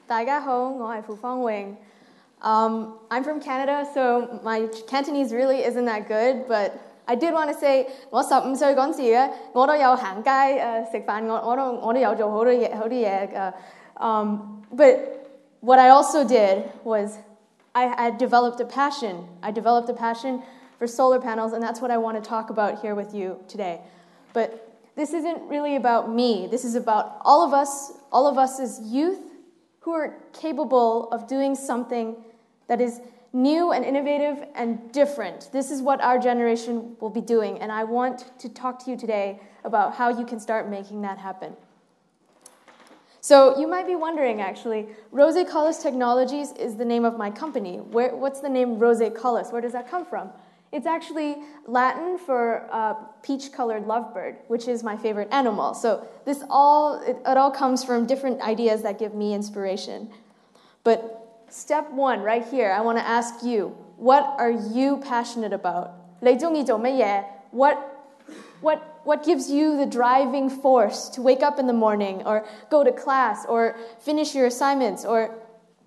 大家好，我係傅方穎。I'm from Canada, so my Cantonese really isn't that good, but I did want to say, 我15歲嗰陣時咧，我都有行街食飯，我都有做好多嘢。But what I also did was I developed a passion. I developed a passion for solar panels, and that's what I want to talk about here with you today. But this isn't really about me. This is about all of us as youth who are capable of doing something that is new and innovative and different. This is what our generation will be doing, and I want to talk to you today about how you can start making that happen. So you might be wondering, actually, Roseicollis Technologies is the name of my company. What's the name Roseicollis? Where does that come from? It's actually Latin for peach-colored lovebird, which is my favorite animal. So it all comes from different ideas that give me inspiration. But step one, right here, I want to ask you, what are you passionate about? 你鍾意做乜嘢? What gives you the driving force to wake up in the morning or go to class or finish your assignments or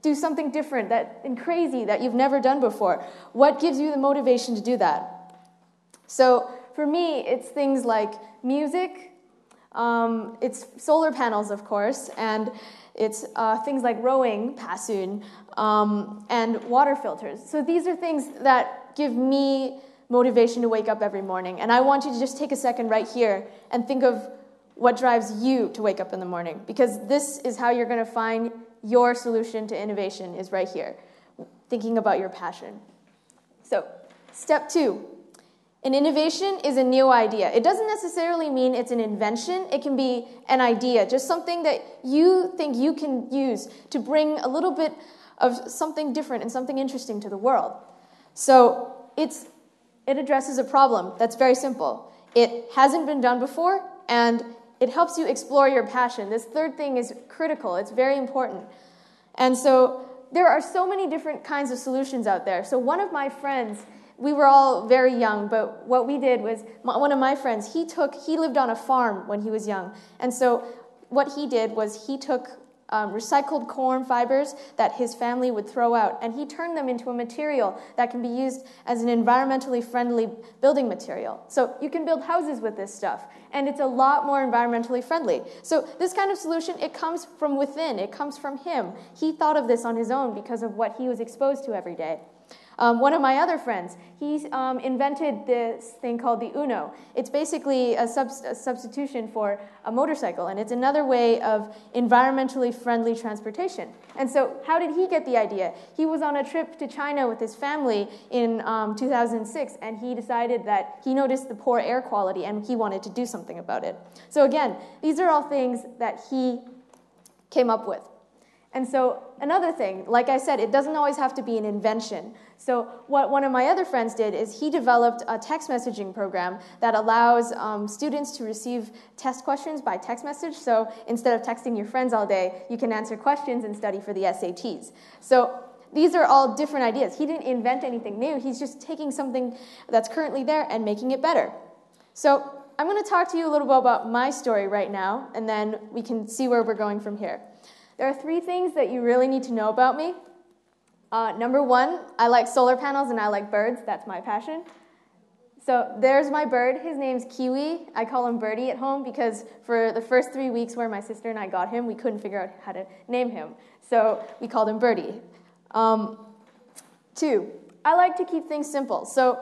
do something different and crazy that you've never done before? What gives you the motivation to do that? So for me, it's things like music, it's solar panels, of course, and it's things like rowing, pasun, and water filters. So these are things that give me motivation to wake up every morning. And I want you to just take a second right here and think of what drives you to wake up in the morning, because this is how you're going to find your solution to innovation is right here, thinking about your passion. So, step two, an innovation is a new idea. It doesn't necessarily mean it's an invention. It can be an idea, just something that you think you can use to bring a little bit of something different and something interesting to the world. So, it addresses a problem that's very simple. It hasn't been done before, and it helps you explore your passion. This third thing is critical. It's very important. And so there are so many different kinds of solutions out there. So one of my friends, we were all very young, but what we did was, one of my friends, he lived on a farm when he was young. And so what he did was he took recycled corn fibers that his family would throw out, and he turned them into a material that can be used as an environmentally friendly building material. So you can build houses with this stuff, and it's a lot more environmentally friendly. So this kind of solution, it comes from within. It comes from him. He thought of this on his own because of what he was exposed to every day. One of my other friends, he invented this thing called the Uno. It's basically a substitution for a motorcycle, and it's another way of environmentally friendly transportation. And so how did he get the idea? He was on a trip to China with his family in 2006, and he decided that he noticed the poor air quality, and he wanted to do something about it. So again, these are all things that he came up with. And so another thing, like I said, it doesn't always have to be an invention. So what one of my other friends did is he developed a text messaging program that allows students to receive test questions by text message. So instead of texting your friends all day, you can answer questions and study for the SATs. So these are all different ideas. He didn't invent anything new. He's just taking something that's currently there and making it better. So I'm going to talk to you a little bit about my story right now, and then we can see where we're going from here. There are three things that you really need to know about me. Number one, I like solar panels and I like birds. That's my passion. So there's my bird. His name's Kiwi. I call him Birdie at home because for the first 3 weeks where my sister and I got him, we couldn't figure out how to name him. So we called him Birdie. Two, I like to keep things simple. So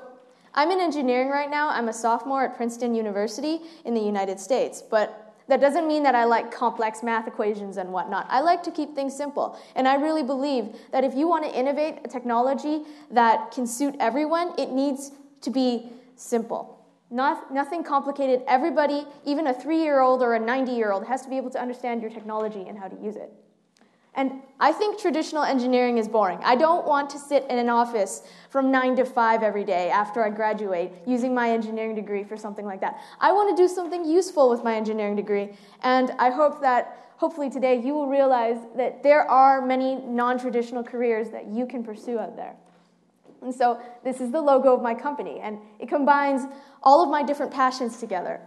I'm in engineering right now. I'm a sophomore at Princeton University in the United States. But that doesn't mean that I like complex math equations and whatnot. I like to keep things simple. And I really believe that if you want to innovate a technology that can suit everyone, it needs to be simple. Nothing complicated. Everybody, even a 3-year-old or a 90-year-old, has to be able to understand your technology and how to use it. And I think traditional engineering is boring. I don't want to sit in an office from 9 to 5 every day after I graduate using my engineering degree for something like that. I want to do something useful with my engineering degree, and I hope that hopefully today you will realize that there are many non-traditional careers that you can pursue out there. And so this is the logo of my company, and it combines all of my different passions together.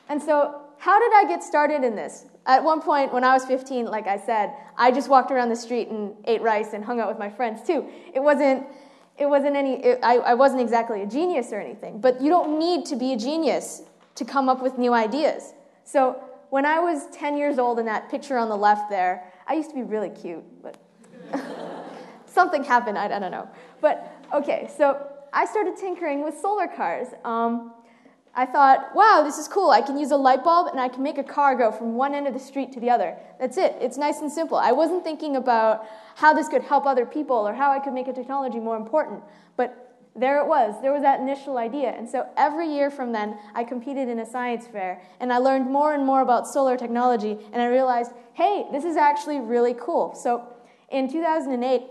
And so how did I get started in this? At one point, when I was 15, like I said, I just walked around the street and ate rice and hung out with my friends too. I wasn't exactly a genius or anything, but you don't need to be a genius to come up with new ideas. So when I was 10 years old in that picture on the left there, I used to be really cute, but something happened, I don't know. But okay, so I started tinkering with solar cars. I thought, wow, this is cool. I can use a light bulb and I can make a car go from one end of the street to the other. That's it. It's nice and simple. I wasn't thinking about how this could help other people or how I could make a technology more important. But there it was. There was that initial idea. And so every year from then, I competed in a science fair, and I learned more and more about solar technology, and I realized, hey, this is actually really cool. So in 2008,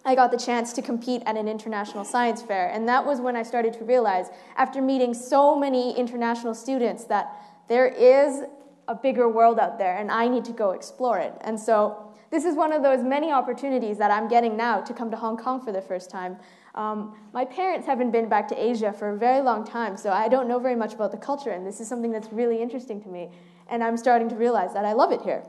I got the chance to compete at an international science fair, and that was when I started to realize, after meeting so many international students, that there is a bigger world out there, and I need to go explore it. And so this is one of those many opportunities that I'm getting now to come to Hong Kong for the first time. My parents haven't been back to Asia for a very long time, so I don't know very much about the culture, and this is something that's really interesting to me, and I'm starting to realize that I love it here.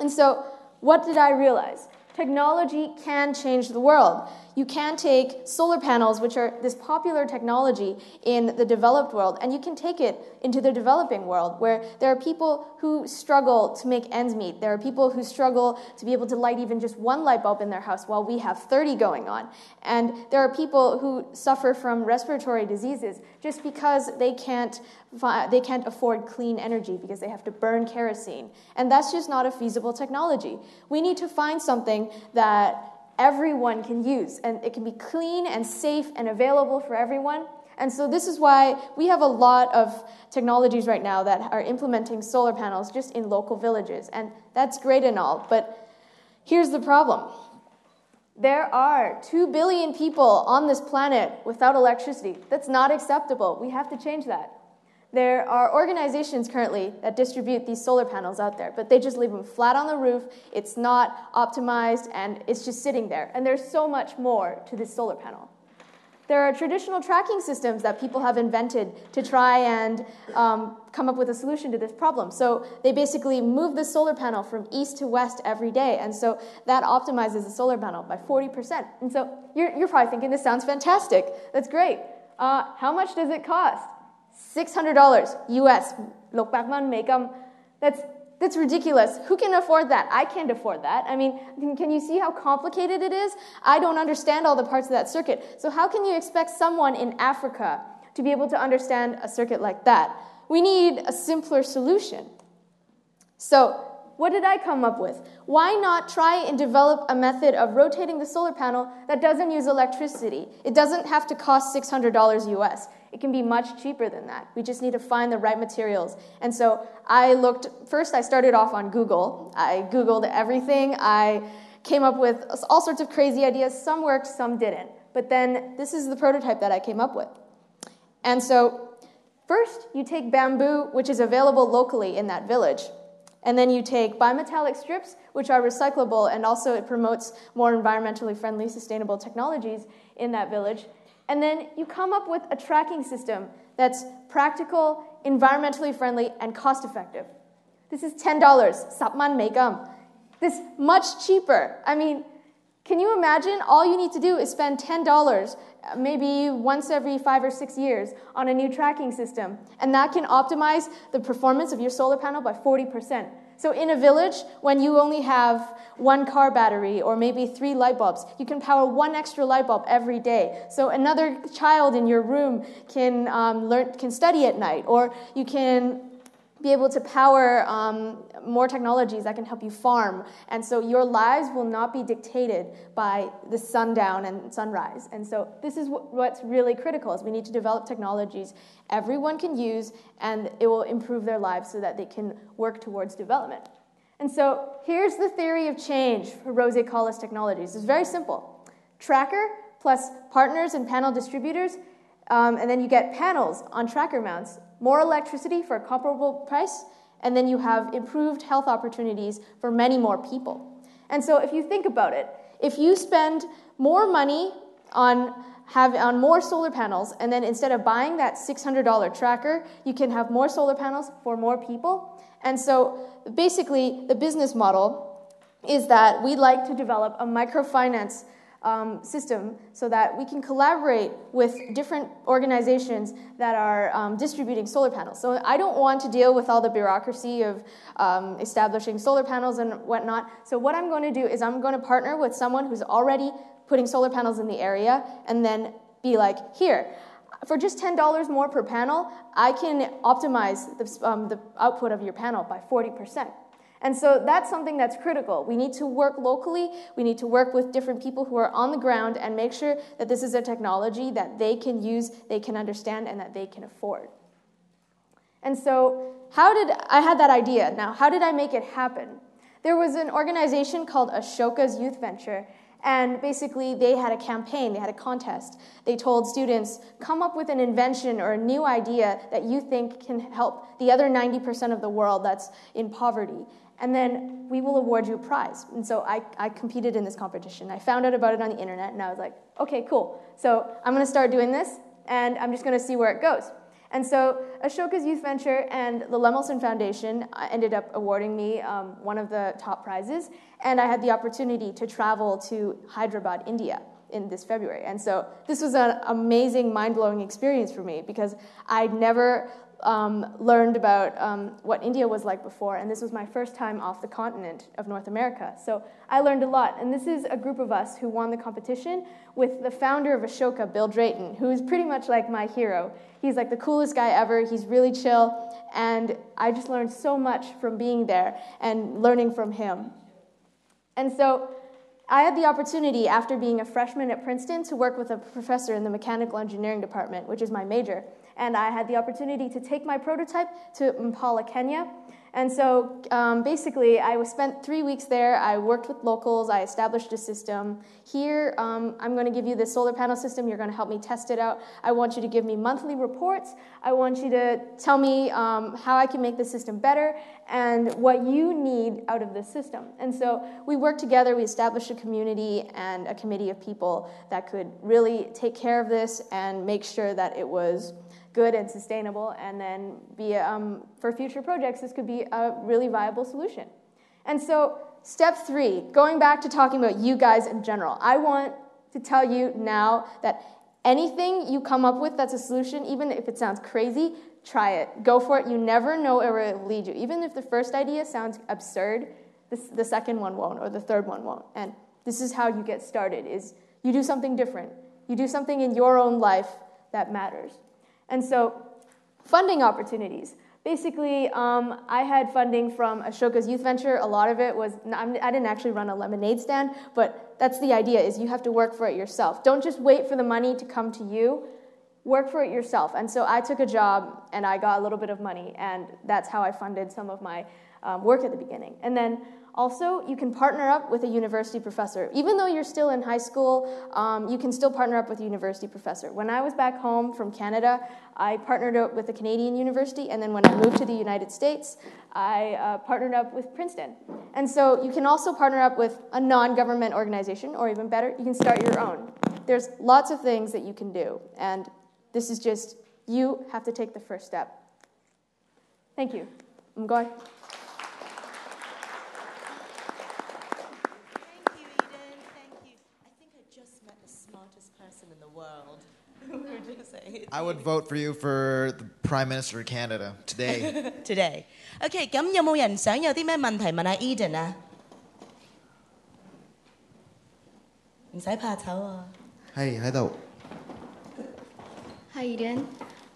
And so what did I realize? Technology can change the world. You can take solar panels, which are this popular technology in the developed world, and you can take it into the developing world, where there are people who struggle to make ends meet. There are people who struggle to be able to light even just one light bulb in their house while we have 30 going on. And there are people who suffer from respiratory diseases just because they can't afford clean energy because they have to burn kerosene. And that's just not a feasible technology. We need to find something that everyone can use, and it can be clean and safe and available for everyone. And so this is why we have a lot of technologies right now that are implementing solar panels just in local villages, and that's great and all, but here's the problem. There are 2 billion people on this planet without electricity. That's not acceptable. We have to change that. There are organizations currently that distribute these solar panels out there, but they just leave them flat on the roof. It's not optimized, and it's just sitting there. And there's so much more to this solar panel. There are traditional tracking systems that people have invented to try and come up with a solution to this problem. So they basically move the solar panel from east to west every day, and so that optimizes the solar panel by 40%. And so you're probably thinking, this sounds fantastic. That's great. How much does it cost? $600 US. That's ridiculous. Who can afford that? I can't afford that. I mean, can you see how complicated it is? I don't understand all the parts of that circuit. So how can you expect someone in Africa to be able to understand a circuit like that? We need a simpler solution. So what did I come up with? Why not try and develop a method of rotating the solar panel that doesn't use electricity? It doesn't have to cost $600 US. It can be much cheaper than that. We just need to find the right materials. And so first I started off on Google. I Googled everything. I came up with all sorts of crazy ideas. Some worked, some didn't. But then this is the prototype that I came up with. And so first you take bamboo, which is available locally in that village. And then you take bimetallic strips, which are recyclable, and also it promotes more environmentally friendly, sustainable technologies in that village. And then you come up with a tracking system that's practical, environmentally friendly, and cost-effective. This is $10. Sapman Megam. This much cheaper. I mean, can you imagine? All you need to do is spend $10, maybe once every 5 or 6 years, on a new tracking system. And that can optimize the performance of your solar panel by 40%. So in a village, when you only have 1 car battery or maybe 3 light bulbs, you can power 1 extra light bulb every day. So another child in your room can study at night, or you can be able to power more technologies that can help you farm. And so your lives will not be dictated by the sundown and sunrise. And so this is what's really critical, is we need to develop technologies everyone can use, and it will improve their lives so that they can work towards development. And so here's the theory of change for Roseicollis Technologies. It's very simple. Tracker plus partners and panel distributors, and then you get panels on tracker mounts, more electricity for a comparable price, and then you have improved health opportunities for many more people. And so if you think about it, if you spend more money on have on more solar panels, and then instead of buying that $600 tracker, you can have more solar panels for more people. And so basically, the business model is that we'd like to develop a microfinance system so that we can collaborate with different organizations that are distributing solar panels. So I don't want to deal with all the bureaucracy of establishing solar panels and whatnot. So what I'm going to do is I'm going to partner with someone who's already putting solar panels in the area and then be like, here, for just $10 more per panel, I can optimize the output of your panel by 40%. And so that's something that's critical. We need to work locally. We need to work with different people who are on the ground and make sure that this is a technology that they can use, they can understand, and that they can afford. And so I had that idea. Now, how did I make it happen? There was an organization called Ashoka's Youth Venture, and basically they had a campaign, they had a contest. They told students, come up with an invention or a new idea that you think can help the other 90% of the world that's in poverty. And then we will award you a prize. And so I competed in this competition. I found out about it on the internet, and I was like, okay, cool. So I'm going to start doing this, and I'm just going to see where it goes. And so Ashoka's Youth Venture and the Lemelson Foundation ended up awarding me one of the top prizes, and I had the opportunity to travel to Hyderabad, India in this February. And so this was an amazing, mind-blowing experience for me because I'd never learned about what India was like before, and this was my first time off the continent of North America. So I learned a lot, and this is a group of us who won the competition with the founder of Ashoka, Bill Drayton, who is pretty much like my hero. He's like the coolest guy ever. He's really chill, and I just learned so much from being there and learning from him. And so I had the opportunity, after being a freshman at Princeton, to work with a professor in the mechanical engineering department, which is my major. And I had the opportunity to take my prototype to Impala, Kenya. And so basically, I spent 3 weeks there. I worked with locals. I established a system. Here, I'm going to give you this solar panel system. You're going to help me test it out. I want you to give me monthly reports. I want you to tell me how I can make the system better and what you need out of this system. And so we worked together. We established a community and a committee of people that could really take care of this and make sure that it was good and sustainable, and then for future projects, this could be a really viable solution. And so step 3, going back to talking about you guys in general, I want to tell you now that anything you come up with that's a solution, even if it sounds crazy, try it. Go for it. You never know where it will lead you. Even if the first idea sounds absurd, the second one won't, or the third one won't. And this is how you get started, is you do something different. You do something in your own life that matters. And so, funding opportunities. Basically, I had funding from Ashoka's Youth Venture. A lot of it was, I didn't actually run a lemonade stand, but that's the idea, is you have to work for it yourself. Don't just wait for the money to come to you. Work for it yourself. And so I took a job, and I got a little bit of money, and that's how I funded some of my work at the beginning. And then also, you can partner up with a university professor. Even though you're still in high school, you can still partner up with a university professor. When I was back home from Canada, I partnered up with a Canadian university, and then when I moved to the United States, I partnered up with Princeton. And so you can also partner up with a non-government organization, or even better, you can start your own. There's lots of things that you can do, and this is just, you have to take the first step. Thank you. I'm going. In the world. I would vote for you for the Prime Minister of Canada today. Today. Okay, 咁有冇人想有啲咩問題問下 Eden 啊？唔使怕醜啊。係喺度。Hi Eden.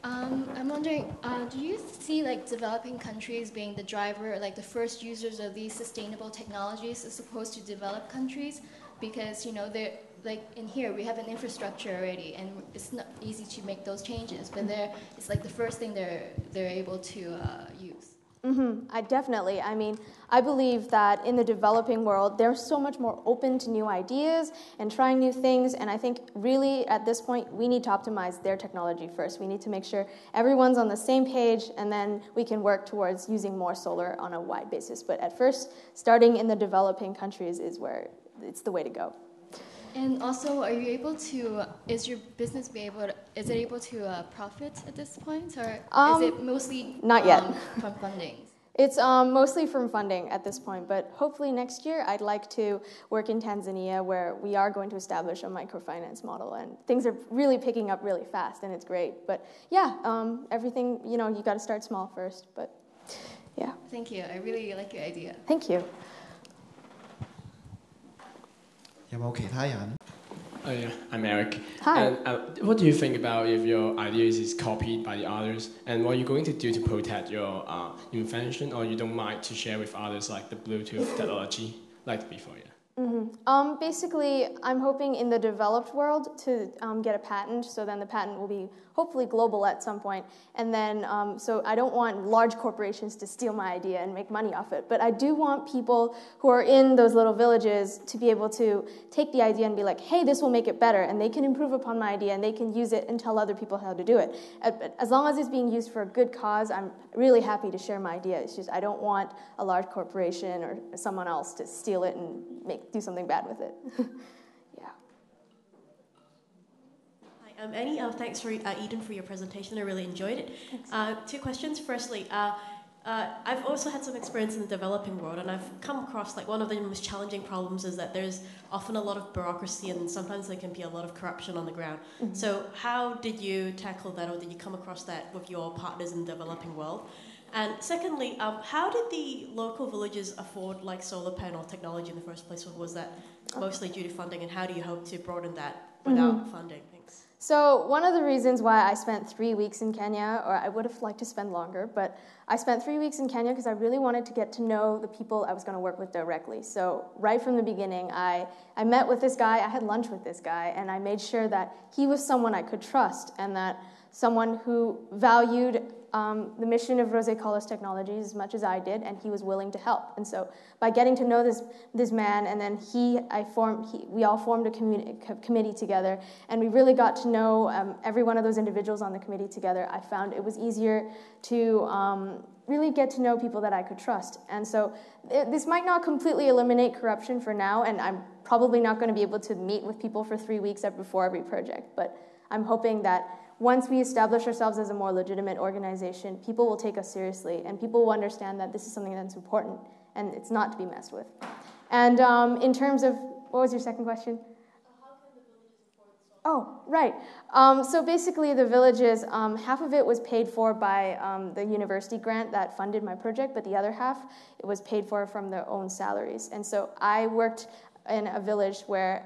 I'm wondering, do you see like developing countries being the driver, like the first users of these sustainable technologies as opposed to developed countries? Because, you know, they're like in here we have an infrastructure already, and it's not easy to make those changes. But it's like the first thing they're able to use. Definitely. I mean, I believe that in the developing world, they're so much more open to new ideas and trying new things. And I think really at this point, we need to optimize their technology first. We need to make sure everyone's on the same page, and then we can work towards using more solar on a wide basis. But at first, starting in the developing countries is where it's the way to go. And also, are you able to? Is your business is it able to profit at this point, or is it mostly not yet from funding? It's mostly from funding at this point, but hopefully next year I'd like to work in Tanzania where we are going to establish a microfinance model, and things are really picking up really fast, and it's great. But yeah, everything, you got to start small first, but yeah. Thank you. I really like your idea. Thank you. 有冇其他人？ Oh yeah, I'm Eric. Hi. And what do you think about if your ideas is copied by the others, and what are you going to do to protect your invention, or you don't mind to share with others like the Bluetooth technology like before? Yeah. Basically, I'm hoping in the developed world to get a patent, so then the patent will be hopefully global at some point. And then, so I don't want large corporations to steal my idea and make money off it, but I do want people who are in those little villages to be able to take the idea and be like, hey, this will make it better, and they can improve upon my idea, and they can use it and tell other people how to do it. As long as it's being used for a good cause, I'm really happy to share my idea. It's just I don't want a large corporation or someone else to steal it and do something bad with it. Yeah. Hi, I'm Annie. Thanks for Eden for your presentation. I really enjoyed it. Two questions. Firstly, I've also had some experience in the developing world, and I've come across one of the most challenging problems is that there's often a lot of bureaucracy, and sometimes there can be a lot of corruption on the ground. Mm-hmm. So how did you tackle that, or did you come across that with your partners in the developing world? And secondly, how did the local villages afford solar panel technology in the first place? Or was that mostly due to funding, and how do you hope to broaden that without funding? Thanks. So one of the reasons why I spent 3 weeks in Kenya, or I would have liked to spend longer, but I spent 3 weeks in Kenya because I really wanted to get to know the people I was going to work with directly. So right from the beginning, I met with this guy, I had lunch with this guy, and I made sure that he was someone I could trust, and that someone who valued the mission of Roseicollis Technologies as much as I did, and he was willing to help. And so by getting to know this man, and then we all formed a committee together, and we really got to know every one of those individuals on the committee together. I found it was easier to really get to know people that I could trust. And so this might not completely eliminate corruption for now, and I'm probably not going to be able to meet with people for 3 weeks before every project, but I'm hoping that once we establish ourselves as a more legitimate organization, people will take us seriously, and people will understand that this is something that's important, and it's not to be messed with. And in terms of, what was your second question? How can the villages afford solar? Oh, right. So basically the villages, half of it was paid for by the university grant that funded my project, but the other half, it was paid for from their own salaries. And so I worked in a village where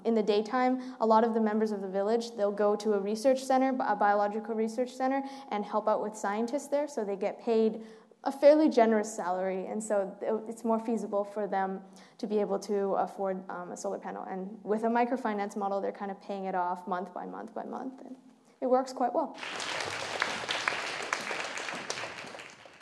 in the daytime, a lot of the members of the village, they'll go to a research center, a biological research center, and help out with scientists there, so they get paid a fairly generous salary, and so it's more feasible for them to be able to afford a solar panel. And with a microfinance model, they're kind of paying it off month by month by month, and it works quite well.